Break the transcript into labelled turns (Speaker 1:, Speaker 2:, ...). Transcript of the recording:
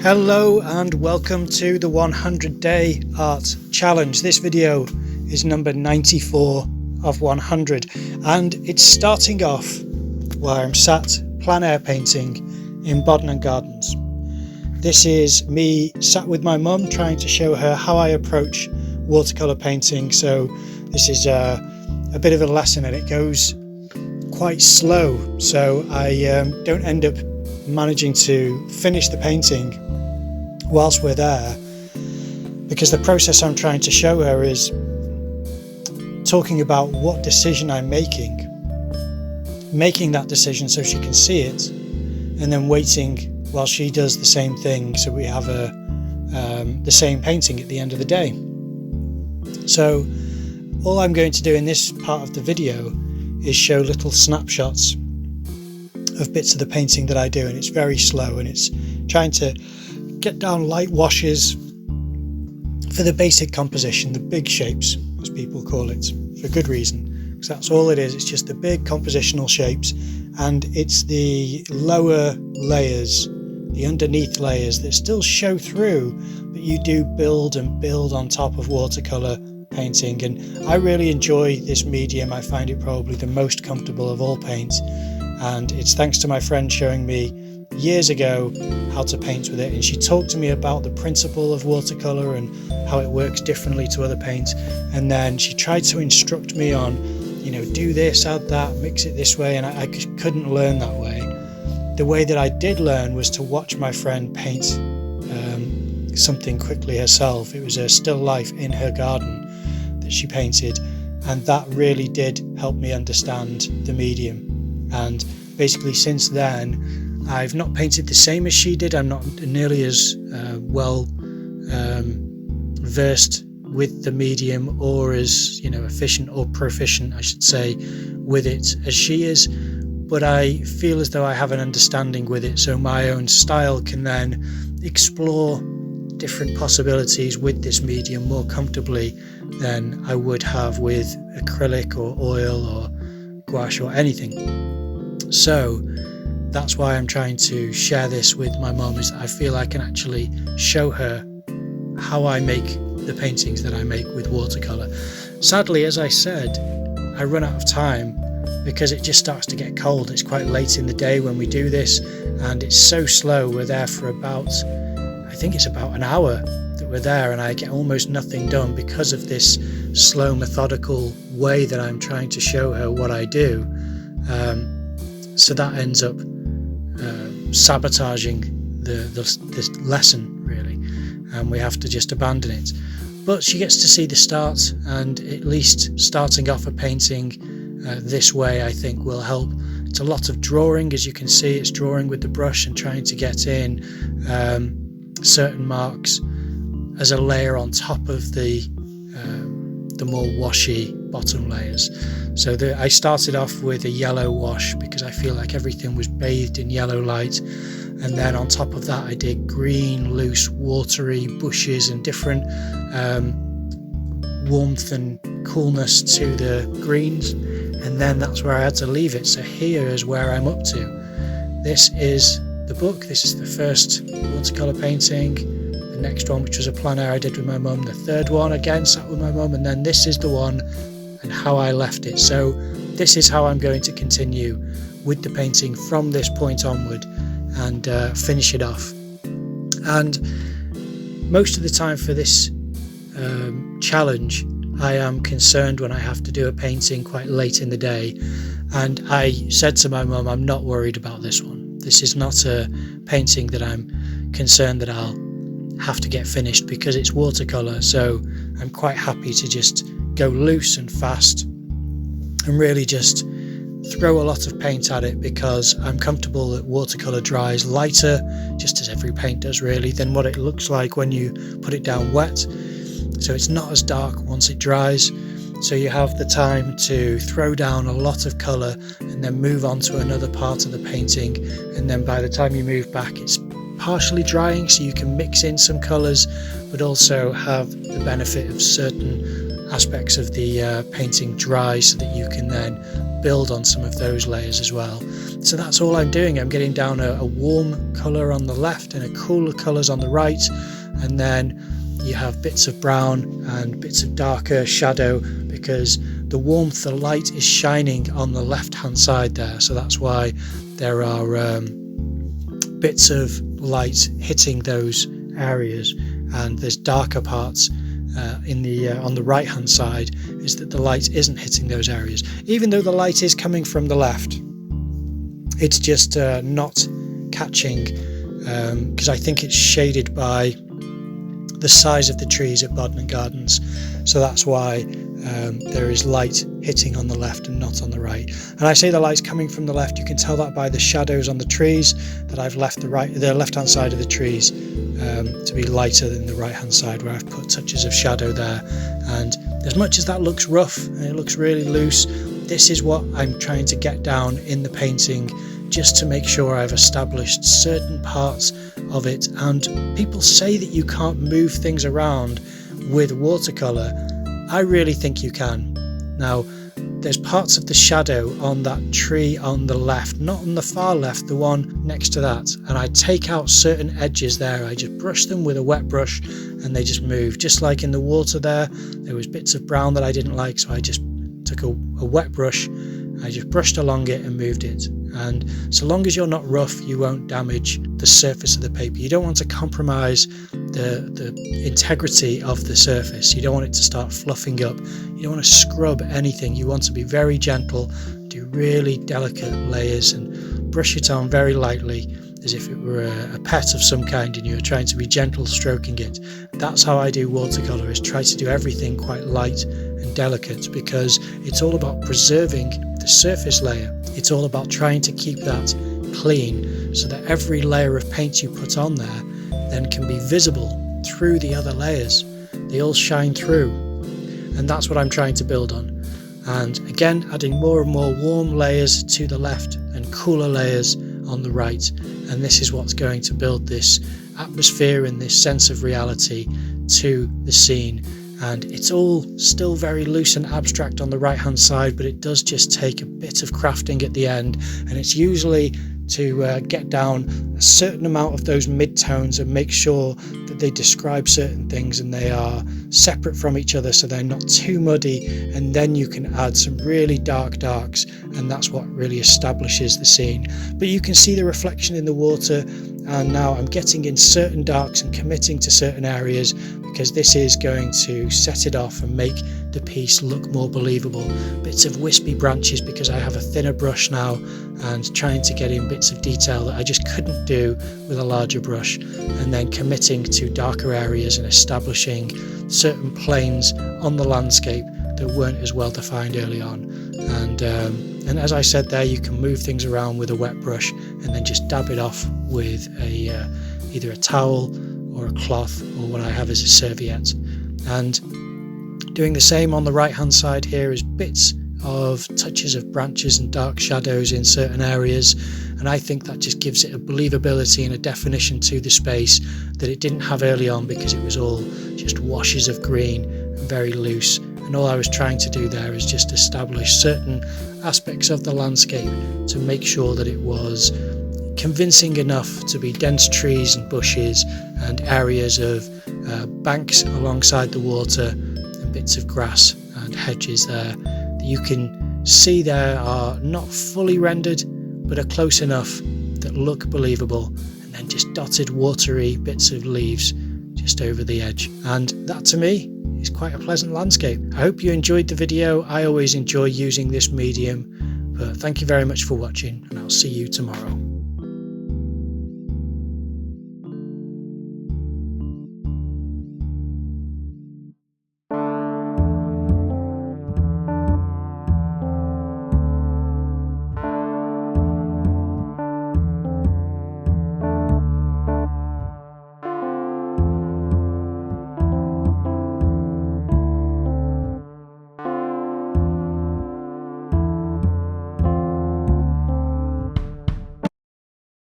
Speaker 1: Hello and welcome to the 100 Day Art Challenge. This video is number 94 of 100 and it's starting off where I'm sat plein air painting in Bodmin Gardens. This is me sat with my mum trying to show her how I approach watercolour painting. So this is a bit of a lesson and it goes quite slow, so I don't end up managing to finish the painting whilst we're there, because the process I'm trying to show her is talking about what decision I'm making that decision so she can see it, and then waiting while she does the same thing so we have the same painting at the end of the day. So all I'm going to do in this part of the video is show little snapshots of bits of the painting that I do, and it's very slow and it's trying to get down light washes for the basic composition, the big shapes as people call it, for good reason, because that's all it is. It's just the big compositional shapes, and it's the lower layers, the underneath layers that still show through, but you do build and build on top of watercolour painting. And I really enjoy this medium. I find it probably the most comfortable of all paints, and it's thanks to my friend showing me years ago how to paint with it, and she talked to me about the principle of watercolour and how it works differently to other paints, and then she tried to instruct me on, do this, add that, mix it this way, and I couldn't learn that way. The way that I did learn was to watch my friend paint something quickly herself. It was a still life in her garden that she painted, and that really did help me understand the medium. And basically since then I've not painted the same as she did. I'm not nearly as well versed with the medium, or as efficient or proficient I should say with it as she is, but I feel as though I have an understanding with it, so my own style can then explore different possibilities with this medium more comfortably than I would have with acrylic or oil or gouache or anything. So that's why I'm trying to share this with my mum, is that I feel I can actually show her how I make the paintings that I make with watercolour. Sadly, as I said, I run out of time because it just starts to get cold. It's quite late in the day when we do this, and it's so slow. We're there for I think it's about an hour that we're there, and I get almost nothing done because of this slow, methodical way that I'm trying to show her what I do. So that ends up sabotaging the lesson, really, and we have to just abandon it. But she gets to see the start, and at least starting off a painting this way I think will help. It's a lot of drawing, as you can see. It's drawing with the brush and trying to get in certain marks as a layer on top of the more washy bottom layers. So I started off with a yellow wash because I feel like everything was bathed in yellow light, and then on top of that I did green, loose, watery bushes and different warmth and coolness to the greens, and then that's where I had to leave it. So here is where I'm up to. This is the book. This is the first watercolour painting. The next one, which was a plein air I did with my mum. The third one, again sat with my mum, and then this is the one and how I left it. So this is how I'm going to continue with the painting from this point onward and finish it off. And most of the time for this challenge I am concerned when I have to do a painting quite late in the day, and I said to my mum, I'm not worried about this one. This is not a painting that I'm concerned that I'll have to get finished, because it's watercolour, so I'm quite happy to just go loose and fast and really just throw a lot of paint at it, because I'm comfortable that watercolour dries lighter, just as every paint does really, than what it looks like when you put it down wet. So it's not as dark once it dries, so you have the time to throw down a lot of colour and then move on to another part of the painting, and then by the time you move back it's partially drying, so you can mix in some colours but also have the benefit of certain aspects of the painting dry, so that you can then build on some of those layers as well. So that's all I'm doing. I'm getting down a warm colour on the left and a cooler colours on the right, and then you have bits of brown and bits of darker shadow because the warmth, the light is shining on the left hand side there, so that's why there are bits of light hitting those areas, and there's darker parts on the right hand side, is that the light isn't hitting those areas. Even though the light is coming from the left, it's just not catching, because I think it's shaded by the size of the trees at Bodmin Gardens, so that's why there is light hitting on the left and not on the right. And I say the light's coming from the left, you can tell that by the shadows on the trees, that I've left the left hand side of the trees to be lighter than the right hand side, where I've put touches of shadow there. And as much as that looks rough and it looks really loose, this is what I'm trying to get down in the painting, just to make sure I've established certain parts of it. And people say that you can't move things around with watercolour. I really think you can. Now, there's parts of the shadow on that tree on the left, not on the far left, the one next to that, and I take out certain edges there. I just brush them with a wet brush and they just move. Just like in the water there was bits of brown that I didn't like, so I just took a wet brush, I just brushed along it and moved it. And so long as you're not rough, you won't damage the surface of the paper. You don't want to compromise the integrity of the surface. You don't want it to start fluffing up. You don't want to scrub anything. You want to be very gentle, do really delicate layers and brush it on very lightly, as if it were a pet of some kind and you were trying to be gentle stroking it. That's how I do watercolour, is try to do everything quite light and delicate, because it's all about preserving the surface layer. It's all about trying to keep that clean, so that every layer of paint you put on there then can be visible through the other layers. They all shine through, and that's what I'm trying to build on. And again, adding more and more warm layers to the left and cooler layers on the right, and this is what's going to build this atmosphere and this sense of reality to the scene. And it's all still very loose and abstract on the right hand side, but it does just take a bit of crafting at the end, and it's usually to get down a certain amount of those mid-tones and make sure that they describe certain things and they are separate from each other, so they're not too muddy, and then you can add some really dark darks, and that's what really establishes the scene. But you can see the reflection in the water, and now I'm getting in certain darks and committing to certain areas, because this is going to set it off and make the piece look more believable. Bits of wispy branches because I have a thinner brush now, and trying to get in bits of detail that I just couldn't do with a larger brush, and then committing to darker areas and establishing certain planes on the landscape that weren't as well defined early on. And as I said there, you can move things around with a wet brush and then just dab it off with either a towel or a cloth, or what I have is a serviette. And doing the same on the right hand side here is bits of touches of branches and dark shadows in certain areas, and I think that just gives it a believability and a definition to the space that it didn't have early on, because it was all just washes of green and very loose. And all I was trying to do there is just establish certain aspects of the landscape to make sure that it was convincing enough to be dense trees and bushes and areas of banks alongside the water and bits of grass and hedges there that you can see there are not fully rendered but are close enough that look believable, and then just dotted watery bits of leaves just over the edge. And that to me is quite a pleasant landscape. I hope you enjoyed the video. I always enjoy using this medium, but thank you very much for watching, and I'll see you tomorrow.